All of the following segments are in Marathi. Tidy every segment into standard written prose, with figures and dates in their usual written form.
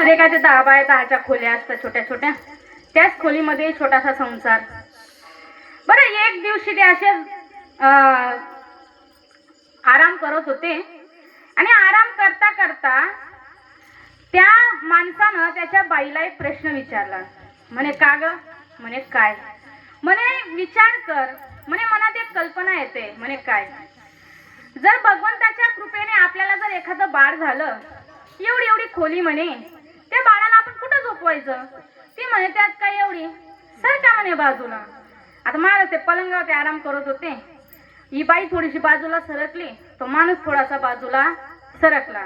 मध्ये काय ते 10 बाय 10च्या खोल्या असतात छोट्या छोट्या, त्याच खोलीमध्ये छोटासा संसार. बरं, एक दिवशी ते असे आराम करत होते आणि आराम करता करता त्या माणसानं त्याच्या बाईला एक प्रश्न विचारला. म्हणे का ग? म्हणे काय? म्हणे विचार कर. म्हणे मनात एक कल्पना येते. म्हणे काय? जर भगवंताच्या कृपेने आपल्याला जर एखादं बाळ झालं, एवढी एवढी खोली म्हणे, त्या बाळाला आपण कुठं झोपवायचं? ती म्हणे त्यात काय एवढी, सरका म्हणे बाजूला. आता महाराज ते पलंगावर आराम करत होते, ही बाई थोडीशी बाजूला सरकली, तो माणूस थोडासा बाजूला सरकला.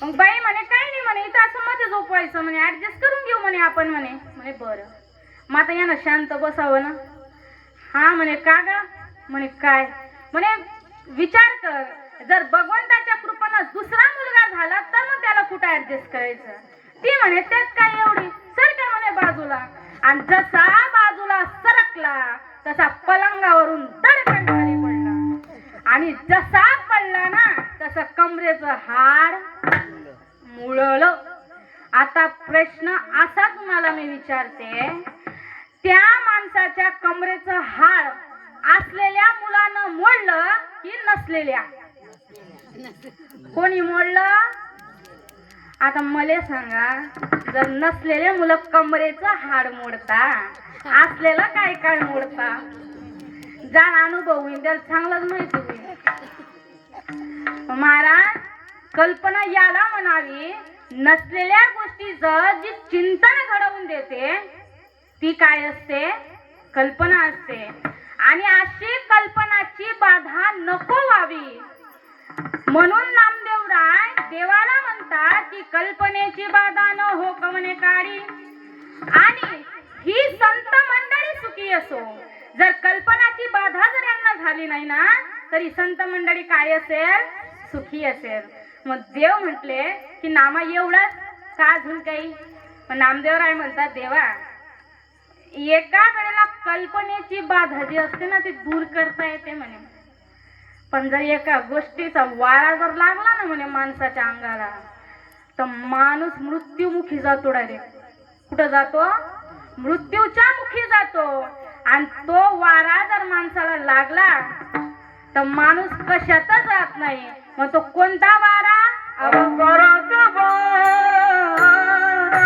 मग बाई म्हणे काय नाही म्हणे, इथं असं मध्ये झोपवायचं म्हणे, ऍडजस्ट करून घेऊ म्हणे आपण म्हणे. म्हणे बरं, मग आता यानं शांत बसावं ना. हा म्हणे का ग? म्हणे काय? म्हणे विचार कर, जर भगवंताच्या कृपेनं दुसरा मुलगा झाला तर मग त्याला कुठं ऍडजस्ट करायचं? ती म्हणे त्यात काय एवढी, सरका म्हणे बाजूला. आणि जसा बाजूला सरकला तसा पलंगावरून धडकन खाली पडला. आणि जसा पडला ना तसं कमरेचं हाड मुळलं. आता प्रश्न असा तुम्हाला मी विचारते, त्या माणसाच्या कमरेचं हाड असलेल्या मुलानं मोडलं की नसलेल्या? कोणी मोडलं? आता मला सांगा, जर नसलेले मुलं कमरेचं हाड मोडता, असलेलं काय काय मोडता? जाण अनुभव होईल, त्याला चांगलंच माहिती होईल. महाराज, कल्पना याला म्हणावी, नसलेल्या गोष्टीचं जी चिंतन घडवून देते ती काय असते? कल्पना असते. आणि अशी कल्पनाची बाधा नको व्हावी म्हणून नामदेवराय देवाला म्हणतात की कल्पनेची बाधा न हो कवने काढी. आणि ही संत मंडळी सुखी असो. जर कल्पनाची बाधा जर यांना झाली नाही ना, तरी संत मंडळी काय असेल? सुखी असेल. मग देव म्हटले की नामा एवढंच का अजून काही? पण नामदेवराय म्हणतात देवा, एका वेळेला कल्पनेची बाधा जी असते ना ती दूर करता येते म्हणे, पण जर एका गोष्टीचा वारा जर लागला ना म्हणे माणसाच्या अंगाला, तर माणूस मृत्युमुखी जातो. डायरेक्ट कुठं जातो? मृत्यूच्या मुखी जातो. आणि तो वारा जर माणसाला लागला तर माणूस कशात